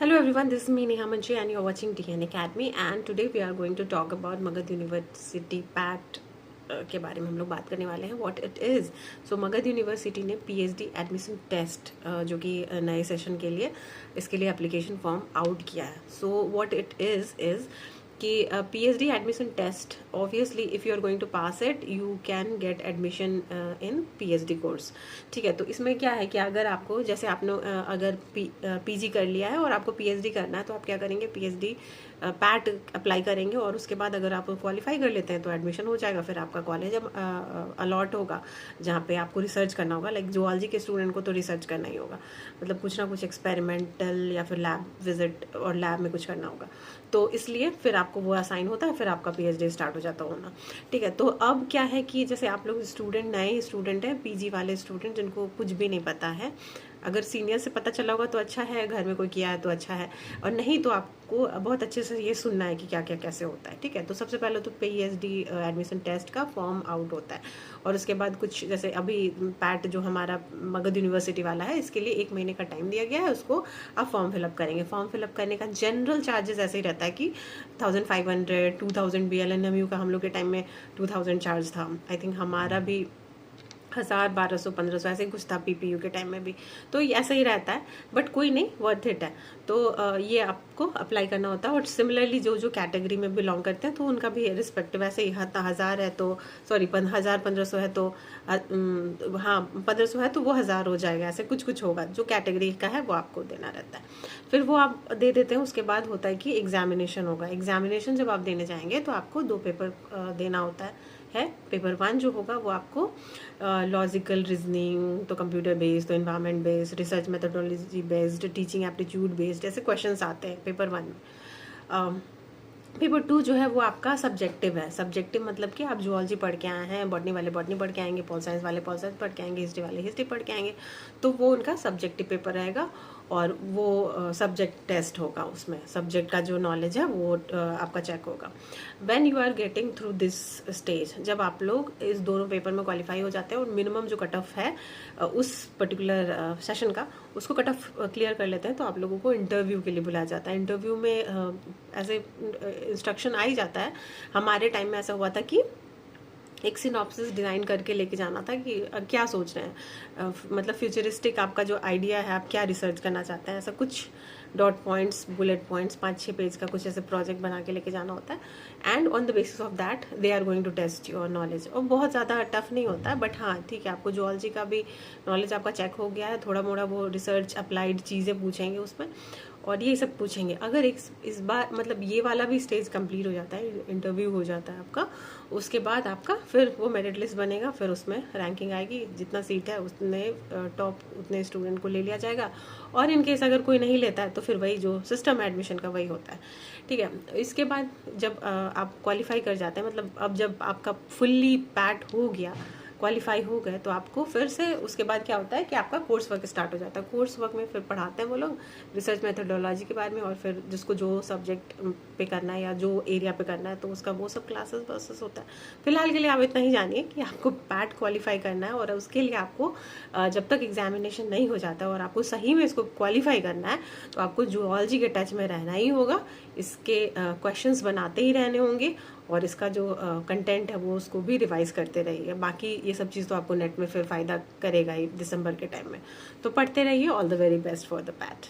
Hello everyone, this is me Neha Manchi and you're watching DN Academy and today we are going to talk about Magad University PAT के बारे में हम लोग बात करने वाले हैं what it is. So Magadh university ने पीएचडी एडमिशन टेस्ट जो कि नए सेशन के लिए इसके लिए एप्लीकेशन फॉर्म आउट किया है। सो व्हाट इट इज़ कि PhD admission test obviously if you are going to pass it you can get admission in PhD course. ठीक है, तो इसमें क्या है कि अगर आपको जैसे आपने अगर पीजी कर लिया है और आपको पीएचडी करना है तो आप क्या करेंगे, पीएचडी पैट अप्लाई करेंगे और उसके बाद अगर आप क्वालिफाई कर लेते हैं तो एडमिशन हो जाएगा। फिर आपका कॉलेज अलॉट होगा जहाँ पे आपको रिसर्च करना होगा। लाइक जूलॉजी के स्टूडेंट को तो रिसर्च करना ही होगा, मतलब कुछ ना कुछ एक्सपेरिमेंटल या फिर लैब विजिट और लैब में कुछ करना होगा, तो इसलिए फिर आपको वो असाइन होता है, फिर आपका पीएचडी स्टार्ट हो जाता होना। ठीक है, तो अब क्या है कि जैसे आप लोग स्टूडेंट नए स्टूडेंट हैं, पीजी वाले स्टूडेंट जिनको कुछ भी नहीं पता है, अगर सीनियर से पता चला होगा तो अच्छा है, घर में कोई किया है तो अच्छा है, और नहीं तो आपको बहुत अच्छे से ये सुनना है कि क्या क्या कैसे होता है। ठीक है, तो सबसे पहले तो पीएचडी एडमिशन टेस्ट का फॉर्म आउट होता है और उसके बाद कुछ जैसे अभी पैट जो हमारा मगध यूनिवर्सिटी वाला है इसके लिए 1 महीने का टाइम दिया गया है, उसको आप फॉर्म फिलअप करेंगे। फॉर्म फिलअप करने का जनरल चार्जेस ऐसे ही रहता है कि 1500 2000 BLNMU का हम लोग के टाइम में 2000 चार्ज था। आई थिंक हमारा भी 1000 1200 1500 ऐसे ही कुछ था पीपीयू के टाइम में भी, तो ऐसा ही रहता है, बट कोई नहीं, वर्थ इट है। तो ये आपको अप्लाई करना होता है और सिमिलरली जो जो कैटेगरी में बिलोंग करते हैं तो उनका भी रिस्पेक्टिव ऐसे ही 1000 है तो सॉरी 1000 1500 है तो हाँ 1500 है तो वो 1000 हो जाएगा, ऐसे कुछ कुछ होगा, जो कैटेगरी का है वो आपको देना रहता है। फिर वो आप दे देते हैं। उसके बाद होता है कि एग्जामिनेशन होगा। एग्जामिनेशन जब आप देने जाएंगे तो आपको 2 पेपर देना होता है। पेपर 1 जो होगा वो आपको लॉजिकल रीजनिंग, तो कंप्यूटर बेस्ड, तो environment based, research methodology based, teaching aptitude based, ऐसे क्वेश्चंस आते हैं पेपर 1 में। पेपर 2 जो है वो आपका सब्जेक्टिव है। सब्जेक्टिव मतलब कि आप जूलॉजी पढ़ के आए हैं, बॉटनी वाले बॉटनी पढ़ के आएंगे, पॉल साइंस वाले पॉल साइंस पढ़ के आएंगे, हिस्ट्री वाले हिस्ट्री पढ़ के आएंगे, तो वो उनका सब्जेक्टिव पेपर रहेगा और वो सब्जेक्ट टेस्ट होगा। उसमें सब्जेक्ट का जो नॉलेज है वो आपका चेक होगा। When you are getting through this stage, जब आप लोग इस दोनों पेपर में क्वालिफाई हो जाते हैं और मिनिमम जो कट ऑफ है उस पर्टिकुलर सेशन का, उसको कट ऑफ क्लियर कर लेते हैं, तो आप लोगों को इंटरव्यू के लिए बुलाया जाता है। इंटरव्यू में ऐसे इंस्ट्रक्शन आ ही जाता है। हमारे टाइम में ऐसा हुआ था कि एक सिनॉप्सिस डिज़ाइन करके लेके जाना था कि क्या सोच रहे हैं, मतलब फ्यूचरिस्टिक आपका जो आइडिया है, आप क्या रिसर्च करना चाहते हैं, ऐसा कुछ dot points, bullet points, 5-6 page का कुछ ऐसे प्रोजेक्ट बना के लेके जाना होता है। And on the basis of that they are going to test your knowledge. और बहुत ज़्यादा टफ नहीं होता है, बट हाँ ठीक है, आपको जूलॉजी का भी नॉलेज आपका चेक हो गया है, थोड़ा मोड़ा वो रिसर्च अप्लाइड चीज़ें पूछेंगे उसमें और ये सब पूछेंगे। अगर इस बार मतलब ये वाला भी स्टेज कंप्लीट हो जाता है, इंटरव्यू हो जाता है आपका, उसके बाद आपका फिर वो मेरिट लिस्ट बनेगा, फिर उसमें रैंकिंग आएगी, जितना सीट है उतने टॉप उतने स्टूडेंट को ले लिया जाएगा। और इन केस अगर कोई नहीं लेता है तो फिर वही जो सिस्टम है एडमिशन का वही होता है। ठीक है, इसके बाद जब आप क्वालिफाई कर जाते हैं, मतलब अब जब आपका फुल्ली पैट हो गया, क्वालिफाई हो गए, तो आपको फिर से उसके बाद क्या होता है कि आपका कोर्स वर्क स्टार्ट हो जाता है। कोर्स वर्क में फिर पढ़ाते हैं वो लोग रिसर्च मेथोडोलॉजी के बारे में, और फिर जिसको जो सब्जेक्ट पे करना है या जो एरिया पे करना है तो उसका वो सब क्लासेस वर्सेस होता है। फिलहाल के लिए आप इतना ही जानिए कि आपको पैट क्वालिफाई करना है, और उसके लिए आपको जब तक एग्जामिनेशन नहीं हो जाता और आपको सही में इसको क्वालिफाई करना है तो आपको जूलॉजी के टच में रहना ही होगा, इसके क्वेश्चंस बनाते ही रहने होंगे और इसका जो कंटेंट है वो उसको भी रिवाइज करते रहिए। बाकी ये सब चीज़ तो आपको नेट में फिर फ़ायदा करेगा ही दिसंबर के टाइम में, तो पढ़ते रहिए। All the very best for the PAT.